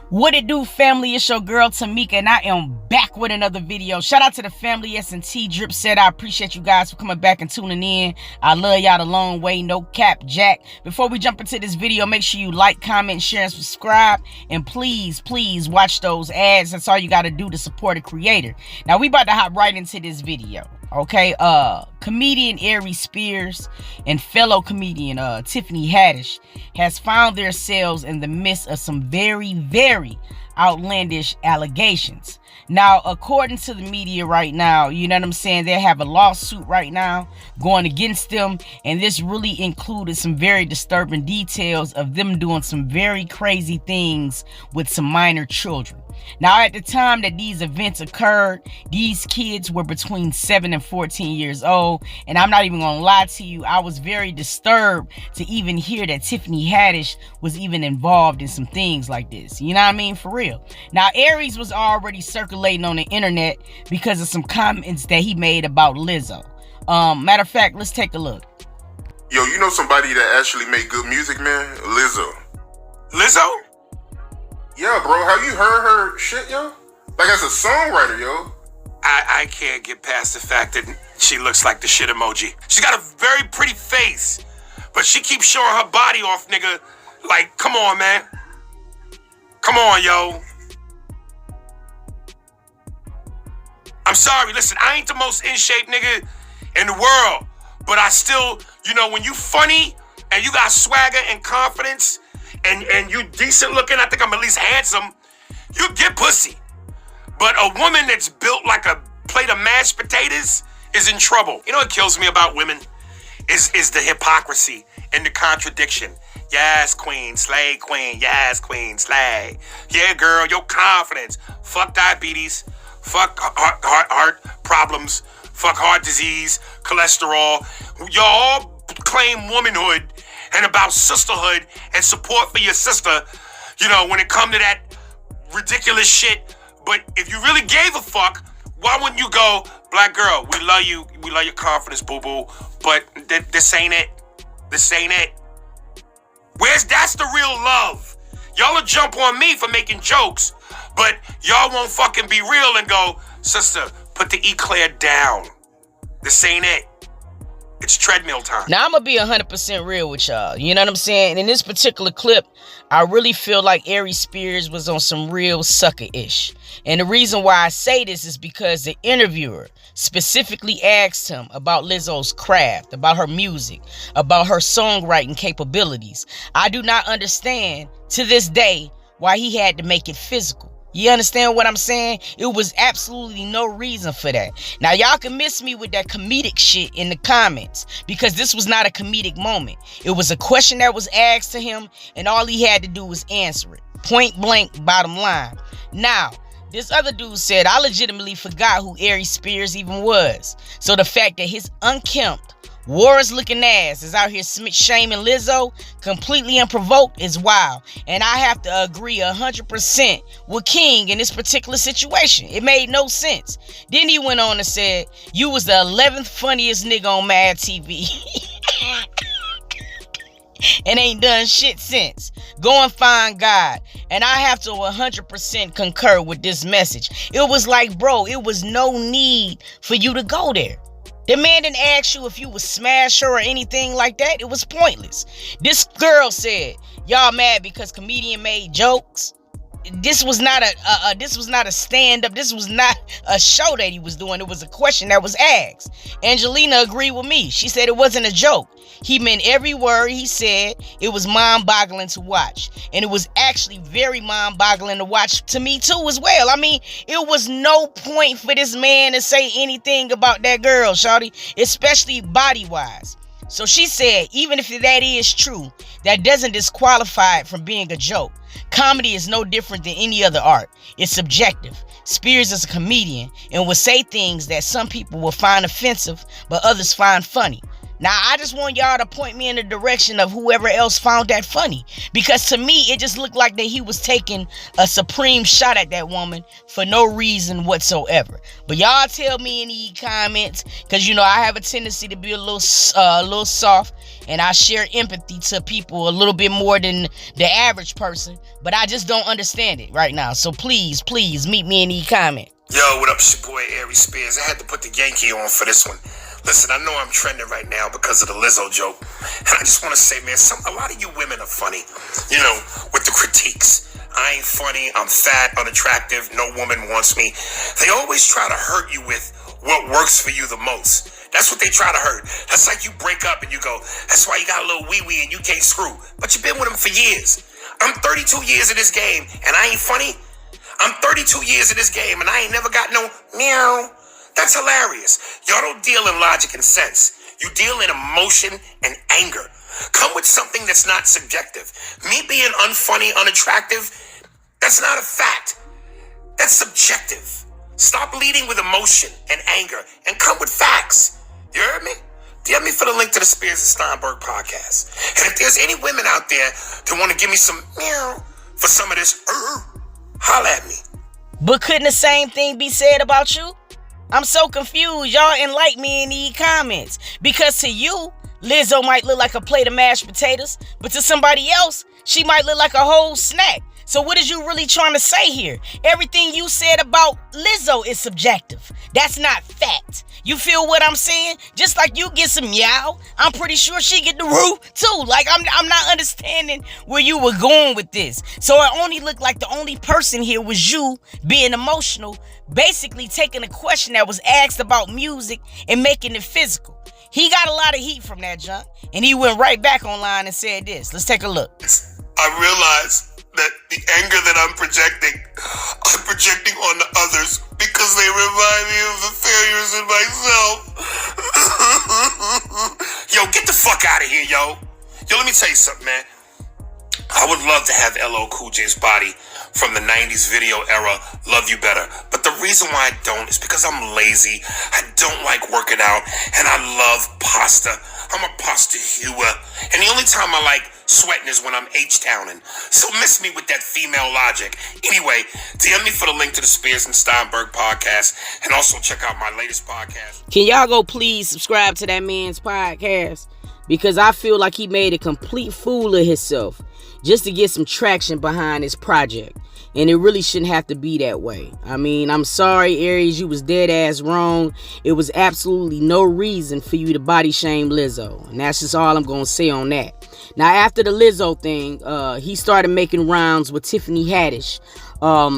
What it do, family? It's your girl Tamika, and I am back with another video. Shout out to the family S&T Drip Set. I appreciate you guys for coming back and tuning in. I love y'all the long way, no cap, Jack. Before we jump into this video, make sure you like, comment, share, and subscribe. And please watch those ads. That's all you got to do to support a creator. Now, we about to hop right into this video. Okay, comedian Aries Spears and fellow comedian Tiffany Haddish has found themselves in the midst of some very outlandish allegations. Now, according to the media right now, you know what I'm saying, they have a lawsuit right now going against them, and this really included some very disturbing details of them doing some very crazy things with some minor children. Now, at the time that these events occurred, these kids were between 7 and 14 years old, and I'm not even gonna lie to you, I was very disturbed to even hear that Tiffany Haddish was even involved in some things like this. You know what I mean? For real. Now, Aries was already circulating on the internet because of some comments that he made about Lizzo. Matter of fact, let's take a look. Yo, you know somebody that actually make good music, man? Lizzo. Lizzo? Yeah, bro. Have you heard her shit, yo? Like, as a songwriter, yo. I can't get past the fact that she looks like the shit emoji. She's got a very pretty face, but she keeps showing her body off, nigga. Like, come on, man. Come on, yo. I'm sorry, listen, I ain't the most in shape nigga in the world, but I still, you know, when you funny and you got swagger and confidence and you decent looking, I think I'm at least handsome, you get pussy. But a woman that's built like a plate of mashed potatoes is in trouble. You know what kills me about women is the hypocrisy and the contradiction. Yes, queen, slay, queen. Yes, queen, slay. Yeah, girl, your confidence. Fuck diabetes. Fuck heart problems. Fuck heart disease, cholesterol. Y'all claim womanhood and about sisterhood and support for your sister, you know, when it come to that ridiculous shit. But if you really gave a fuck, why wouldn't you go, black girl, we love you, we love your confidence, boo-boo, but this ain't it. This ain't it. That's the real love. Y'all will jump on me for making jokes, but y'all won't fucking be real and go, sister, put the eclair down. This ain't it. It's treadmill time. Now, I'm going to be 100% real with y'all. You know what I'm saying? In this particular clip, I really feel like Aries Spears was on some real sucker-ish. And the reason why I say this is because the interviewer specifically asked him about Lizzo's craft, about her music, about her songwriting capabilities. I do not understand to this day why he had to make it physical. You understand what I'm saying? It was absolutely no reason for that. Now, y'all can miss me with that comedic shit in the comments because this was not a comedic moment. It was a question that was asked to him, and all he had to do was answer it. Point blank, bottom line. Now, this other dude said, I legitimately forgot who Aries Spears even was. So the fact that his unkempt, Warriors looking ass is out here shaming Lizzo completely unprovoked is wild. And I have to agree 100% with King in this particular situation. It made no sense. Then he went on and said, you was the 11th funniest nigga on Mad TV. And ain't done shit since. Go and find God. And I have to 100% concur with this message. It was like, bro, it was no need for you to go there. The man didn't ask you if you would smash her or anything like that. It was pointless. This girl said, y'all mad because comedian made jokes. This was not a stand-up. This was not a show that he was doing. It was a question that was asked. Angelina agreed with me. She said it wasn't a joke. He meant every word he said. It was mind-boggling to watch. And it was actually very mind-boggling to watch to me too as well. I mean, it was no point for this man to say anything about that girl, shawty, especially body-wise. So she said, even if that is true, that doesn't disqualify it from being a joke. Comedy is no different than any other art. It's subjective. Spears is a comedian and will say things that some people will find offensive, but others find funny. Now, I just want y'all to point me in the direction of whoever else found that funny. Because to me, it just looked like that he was taking a supreme shot at that woman for no reason whatsoever. But y'all tell me in the comments, because, you know, I have a tendency to be a little soft, and I share empathy to people a little bit more than the average person. But I just don't understand it right now. So please meet me in the comments. Yo, what up, it's your boy Aries Spears. I had to put the Yankee on for this one. Listen, I know I'm trending right now because of the Lizzo joke. And I just want to say, man, a lot of you women are funny. You know, with the critiques. I ain't funny, I'm fat, unattractive, no woman wants me. They always try to hurt you with what works for you the most. That's what they try to hurt. That's like you break up and you go, that's why you got a little wee-wee and you can't screw. But you've been with them for years. I'm 32 years in this game and I ain't funny. I'm 32 years in this game and I ain't never got no meow. That's hilarious. Y'all don't deal in logic and sense. You deal in emotion and anger. Come with something that's not subjective. Me being unfunny, unattractive, that's not a fact. That's subjective. Stop leading with emotion and anger and come with facts. You heard me? DM me for the link to the Spears and Steinberg podcast. And if there's any women out there that want to give me some meow for some of this, holla at me. But couldn't the same thing be said about you? I'm so confused. Y'all enlighten me in the comments. Because to you, Lizzo might look like a plate of mashed potatoes, but to somebody else, she might look like a whole snack. So what is you really trying to say here? Everything you said about Lizzo is subjective. That's not fact. You feel what I'm saying? Just like you get some meow, I'm pretty sure she get the roo too. Like I'm not understanding where you were going with this. So it only looked like the only person here was you being emotional, basically taking a question that was asked about music and making it physical. He got a lot of heat from that junk, and he went right back online and said this. Let's take a look. I realize that the anger that I'm projecting on the others because they remind me of the failures in myself. Yo, get the fuck out of here, yo. Yo, let me tell you something, man. I would love to have LL Cool J's body from the 90s video era, Love You Better. But the reason why I don't is because I'm lazy. I don't like working out, and I love pasta. I'm a pasta hewer. And the only time I like sweating is when I'm H-towning. So miss me with that female logic. Anyway, DM me for the link to the Spears and Steinberg podcast, and also check out my latest podcast. Can y'all go please subscribe to that man's podcast? Because I feel like he made a complete fool of himself just to get some traction behind his project. And it really shouldn't have to be that way. I mean, I'm sorry, Aries, you was dead ass wrong. It was absolutely no reason for you to body shame Lizzo. And that's just all I'm going to say on that. Now, after the Lizzo thing, he started making rounds with Tiffany Haddish,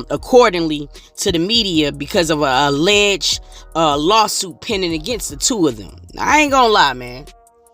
accordingly to the media, because of an alleged lawsuit pending against the two of them. Now, I ain't going to lie, man.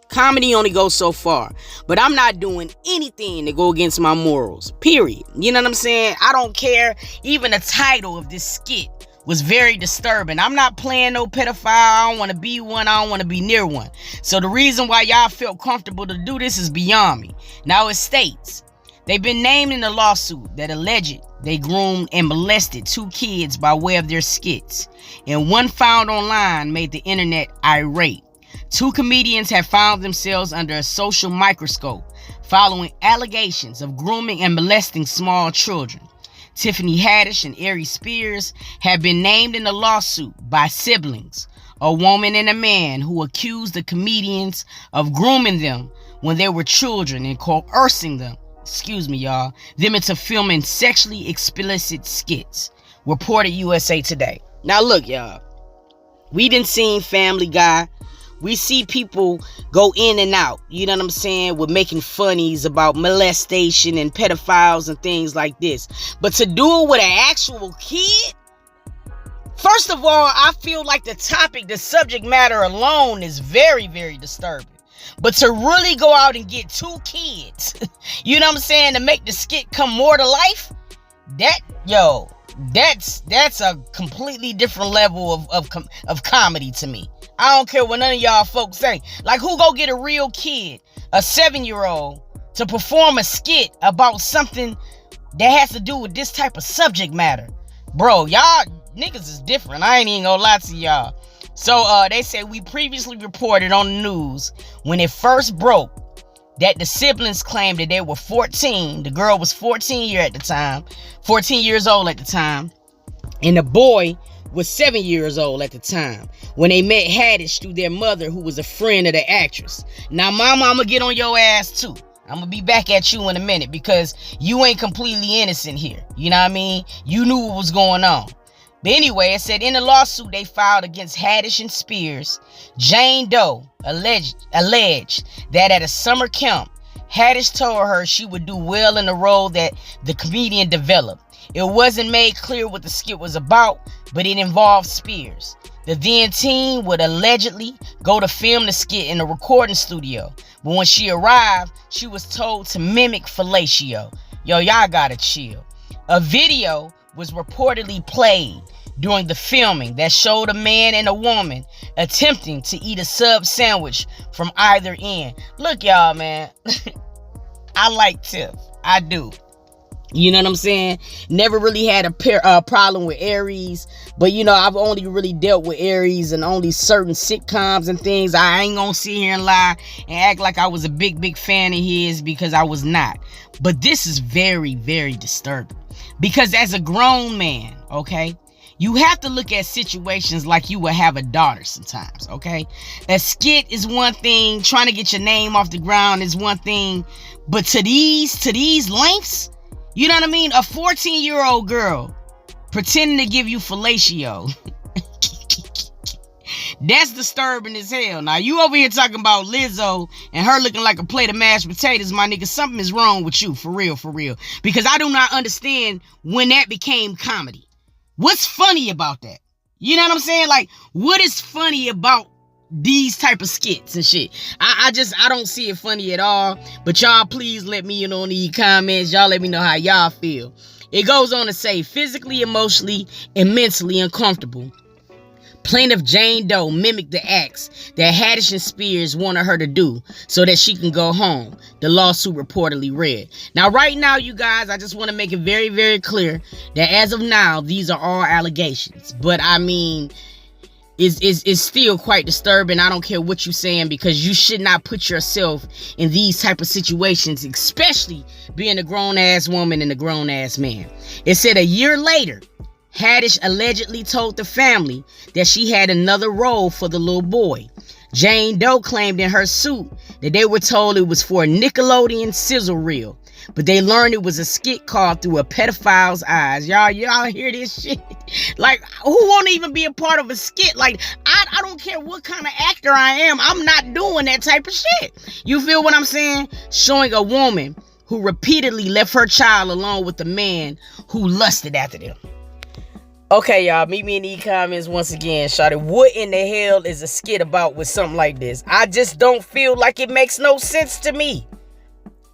Comedy only goes so far, but I'm not doing anything to go against my morals, period. You know what I'm saying? I don't care. Even the title of this skit was very disturbing. I'm not playing no pedophile. I don't want to be one. I don't want to be near one. So the reason why y'all felt comfortable to do this is beyond me. Now it states, they've been named in the lawsuit that alleged they groomed and molested 2 kids by way of their skits, and one found online made the internet irate. 2 comedians have found themselves under a social microscope following allegations of grooming and molesting small children. Tiffany Haddish and Aries Spears have been named in the lawsuit by siblings, a woman and a man, who accused the comedians of grooming them when they were children and coercing them into filming sexually explicit skits, reported USA Today. Now look, y'all, we done seen Family Guy. We see people go in and out, you know what I'm saying, with making funnies about molestation and pedophiles and things like this. But to do it with an actual kid? First of all, I feel like the topic, the subject matter alone is very, very disturbing. But to really go out and get 2 kids, you know what I'm saying, to make the skit come more to life, that's a completely different level of comedy to me. I don't care what none of y'all folks say. Like, who go get a real kid, a 7-year-old, to perform a skit about something that has to do with this type of subject matter? Bro, y'all niggas is different. I ain't even gonna lie to y'all. So they say we previously reported on the news when it first broke that the siblings claimed that they were 14. The girl was 14 years old at the time, and the boy was 7 years old at the time when they met Haddish through their mother, who was a friend of the actress. Now, mama, I'm gonna get on your ass too. I'm gonna be back at you in a minute because you ain't completely innocent here. You know what I mean? You knew what was going on. But anyway, it said in the lawsuit they filed against Haddish and Spears, Jane Doe alleged that at a summer camp, Haddish told her she would do well in the role that the comedian developed. It wasn't made clear what the skit was about, but it involved Spears. The then teen would allegedly go to film the skit in a recording studio, but when she arrived, she was told to mimic fellatio. Yo, y'all gotta chill. A video was reportedly played during the filming that showed a man and a woman attempting to eat a sub sandwich from either end. Look, y'all, man. I like Tiff. I do. You know what I'm saying? Never really had a problem with Aries, but you know, I've only really dealt with Aries and only certain sitcoms and things. I ain't gonna sit here and lie and act like I was a big fan of his, because I was not. But this is very, very disturbing, because as a grown man, okay, you have to look at situations like you would have a daughter sometimes, okay? A skit is one thing, trying to get your name off the ground is one thing, but to these lengths, you know what I mean? A 14-year-old girl pretending to give you fellatio. That's disturbing as hell. Now, you over here talking about Lizzo and her looking like a plate of mashed potatoes, my nigga. Something is wrong with you, for real. Because I do not understand when that became comedy. What's funny about that? You know what I'm saying? Like, what is funny about these type of skits and shit? I don't see it funny at all. But y'all, please let me know in the comments. Y'all let me know how y'all feel. It goes on to say, physically, emotionally, and mentally uncomfortable. Plaintiff Jane Doe mimicked the acts that Haddish and Spears wanted her to do so that she can go home, the lawsuit reportedly read. Now, right now, you guys, I just want to make it very, very clear that as of now, these are all allegations. But I mean, it's still quite disturbing. I don't care what you're saying, because you should not put yourself in these type of situations, especially being a grown-ass woman and a grown-ass man. It said a year later, Haddish allegedly told the family that she had another role for the little boy. Jane Doe claimed in her suit that they were told it was for a Nickelodeon sizzle reel, but they learned it was a skit called Through a Pedophile's Eyes. Y'all hear this shit? Like, who won't even be a part of a skit? Like, I don't care what kind of actor I am. I'm not doing that type of shit. You feel what I'm saying? Showing a woman who repeatedly left her child alone with a man who lusted after them. Okay, y'all, meet me in the comments once again. Shawty, what in the hell is a skit about with something like this? I just don't feel like it makes no sense to me.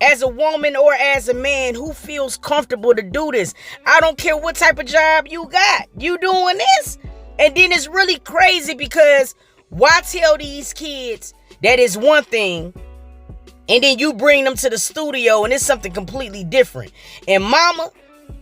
As a woman or as a man, who feels comfortable to do this? I don't care what type of job you got. You doing this? And then it's really crazy, because why tell these kids that it's one thing, and then you bring them to the studio and it's something completely different? And mama,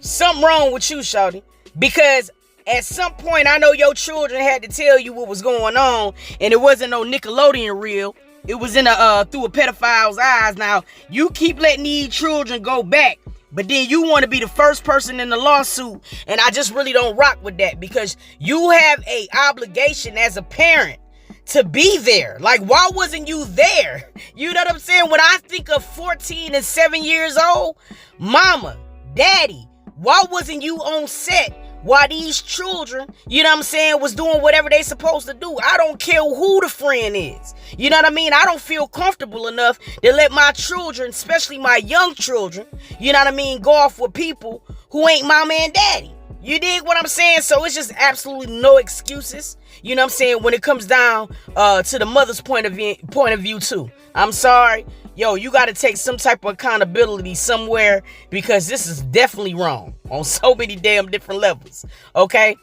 something wrong with you, shawty, because at some point, I know your children had to tell you what was going on, and it wasn't no Nickelodeon reel. It was in Through a Pedophile's Eyes. Now, you keep letting these children go back, but then you want to be the first person in the lawsuit, and I just really don't rock with that, because you have a obligation as a parent to be there. Like, why wasn't you there? You know what I'm saying? When I think of 14 and 7 years old, mama, daddy, why wasn't you on set while these children, you know what I'm saying, was doing whatever they supposed to do? I don't care who the friend is. You know what I mean? I don't feel comfortable enough to let my children, especially my young children, you know what I mean, go off with people who ain't mama and daddy. You dig what I'm saying? So it's just absolutely no excuses, you know what I'm saying, when it comes down to the mother's point of view too. I'm sorry. Yo, you got to take some type of accountability somewhere, because this is definitely wrong on so many damn different levels, okay?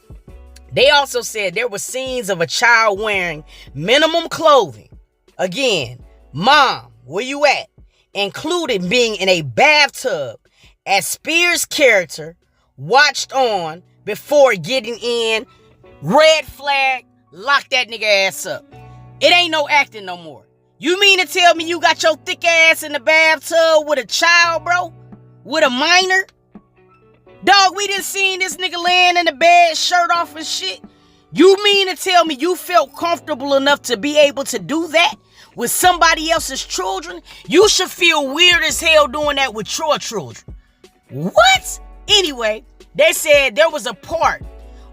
They also said there were scenes of a child wearing minimum clothing. Again, mom, where you at? Including being in a bathtub as Spears' character watched on before getting in. Red flag, lock that nigga ass up. It ain't no acting no more. You mean to tell me you got your thick ass in the bathtub with a child, bro? With a minor? Dog, we done seen this nigga laying in the bed, shirt off and shit. You mean to tell me you felt comfortable enough to be able to do that with somebody else's children? You should feel weird as hell doing that with your children. What? Anyway, they said there was a part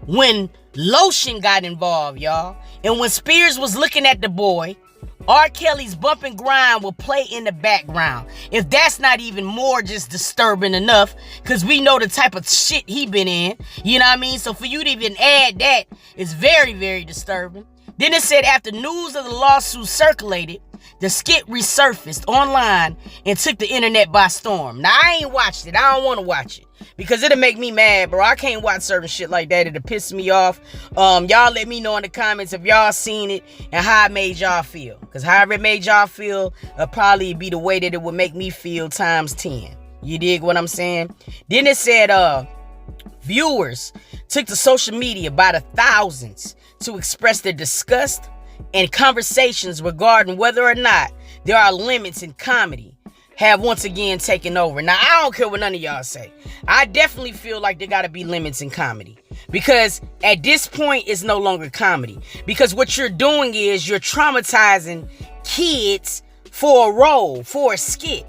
when lotion got involved, y'all. And when Spears was looking at the boy, R. Kelly's Bump and Grind will play in the background. If that's not even more just disturbing enough, because we know the type of shit he been in. You know what I mean? So for you to even add that is very, very disturbing. Then it said after news of the lawsuit circulated, the skit resurfaced online and took the internet by storm. Now, I ain't watched it. I don't want to watch it because it'll make me mad, bro. I can't watch certain shit like that. It'll piss me off. Y'all let me know in the comments if y'all seen it and how it made y'all feel. Because however it made y'all feel, it'll probably be the way that it would make me feel times 10. You dig what I'm saying? Then it said viewers took to social media by the thousands to express their disgust and conversations regarding whether or not there are limits in comedy have once again taken over. Now, I don't care what none of y'all say. I definitely feel like there gotta be limits in comedy. Because at this point, it's no longer comedy. Because what you're doing is you're traumatizing kids for a role, for a skit.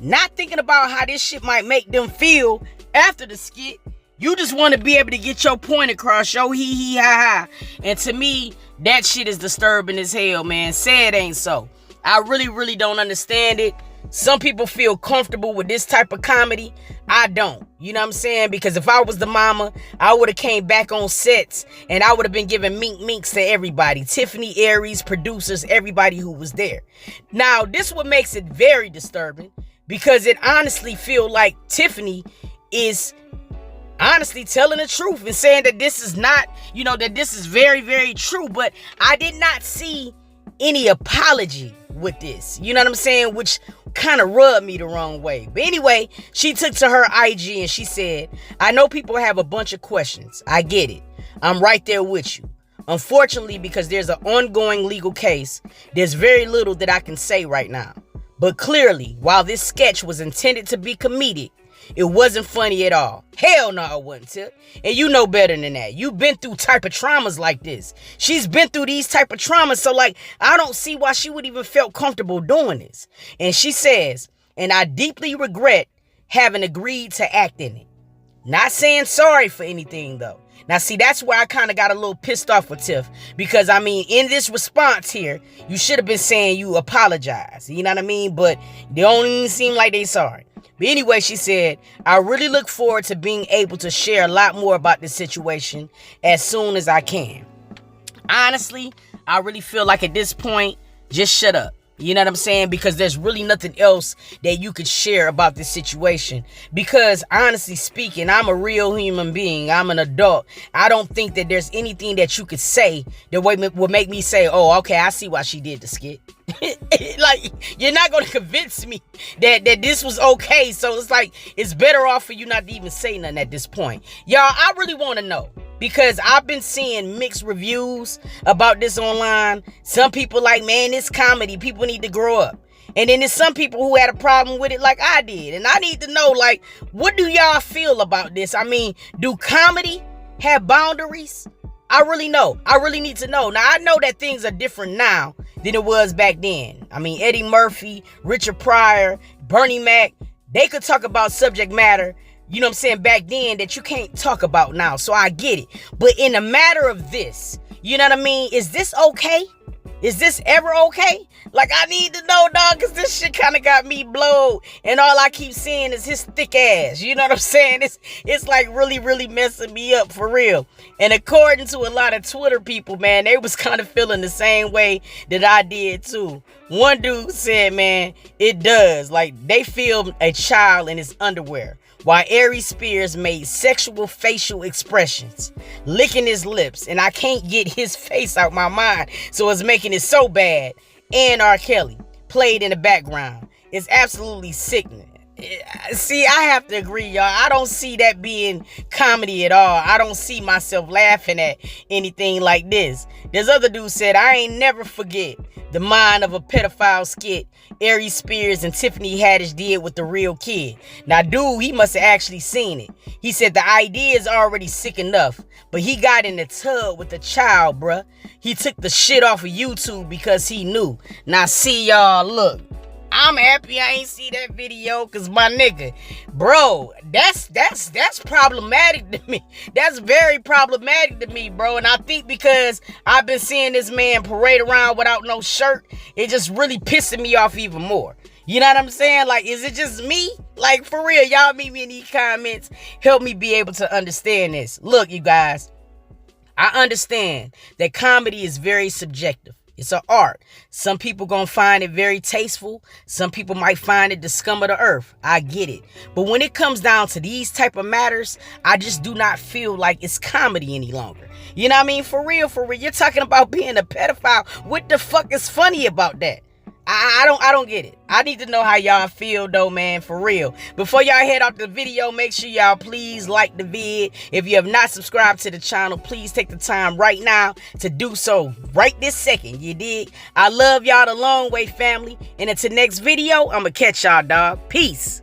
Not thinking about how this shit might make them feel after the skit. You just want to be able to get your point across, yo hee hee ha ha. And to me, that shit is disturbing as hell, man. Say it ain't so. I really, really don't understand it. Some people feel comfortable with this type of comedy. I don't. You know what I'm saying? Because if I was the mama, I would have came back on sets and I would have been giving minks to everybody. Tiffany, Aries, producers, everybody who was there. Now, this what makes it very disturbing because it honestly feel like Tiffany is honestly telling the truth and saying that this is not, that this is very, very true. But I did not see any apology with this. You know what I'm saying? Which kind of rubbed me the wrong way. But anyway, she took to her IG and she said, I know people have a bunch of questions. I get it. I'm right there with you. Unfortunately, because there's an ongoing legal case, there's very little that I can say right now. But clearly, while this sketch was intended to be comedic, it wasn't funny at all. Hell no, it wasn't, Tip. And you know better than that. You've been through type of traumas like this. She's been through these type of traumas. So, I don't see why she would even felt comfortable doing this. And she says, and I deeply regret having agreed to act in it. Not saying sorry for anything, though. Now, see, that's where I kind of got a little pissed off with Tiff. Because, in this response here, you should have been saying you apologize. You know what I mean? But they don't even seem like they sorry. But anyway, she said, I really look forward to being able to share a lot more about this situation as soon as I can. Honestly, I really feel like at this point, just shut up. You know what I'm saying? Because there's really nothing else that you could share about this situation. Because honestly speaking, I'm a real human being. I'm an adult. I don't think that there's anything that you could say that would make me say, oh, okay, I see why she did the skit. You're not going to convince me that this was okay. So it's better off for you not to even say nothing at this point. Y'all, I really want to know. Because I've been seeing mixed reviews about this online. Some people like, man, it's comedy. People need to grow up. And then there's some people who had a problem with it like I did. And I need to know, what do y'all feel about this? Do comedy have boundaries? I really need to know. Now, I know that things are different now than it was back then. Eddie Murphy, Richard Pryor, Bernie Mac, they could talk about subject matter, you know what I'm saying, back then that you can't talk about now. So I get it. But in a matter of this, you know what I mean? Is this okay? Is this ever okay? I need to know, dog, because this shit kind of got me blowed. And all I keep seeing is his thick ass. You know what I'm saying? It's really, really messing me up for real. And according to a lot of Twitter people, man, they was kind of feeling the same way that I did too. One dude said, man, it does. They filmed a child in his underwear while Aries Spears made sexual facial expressions, licking his lips, and I can't get his face out my mind, so it's making it so bad. And R. Kelly played in the background. It's absolutely sickening. See, I have to agree, y'all. I don't see that being comedy at all. I don't see myself laughing at anything like this. This other dude said, I ain't never forget the mind of a pedophile skit Aries Spears and Tiffany Haddish did with the real kid. Now, dude, he must have actually seen it. He said the idea is already sick enough, but he got in the tub with the child, bruh. He took the shit off of YouTube because he knew. Now, see, y'all, look. I'm happy I ain't see that video, cause my nigga, bro, that's problematic to me. That's very problematic to me, bro. And I think because I've been seeing this man parade around without no shirt, it just really pissing me off even more. You know what I'm saying? Like, is it just me? Like, for real, y'all meet me in these comments. Help me be able to understand this. Look, you guys, I understand that comedy is very subjective. It's an art. Some people gonna find it very tasteful. Some people might find it the scum of the earth. I get it. But when it comes down to these type of matters, I just do not feel like it's comedy any longer. You know what I mean? For real, for real. You're talking about being a pedophile. What the fuck is funny about that? I don't get it. I need to know how y'all feel though, man, for real. Before y'all head out the video, make sure y'all please like the vid. If you have not subscribed to the channel, please take the time right now to do so right this second. You dig? I love y'all the long way, family. And until next video, I'ma catch y'all, dog. Peace.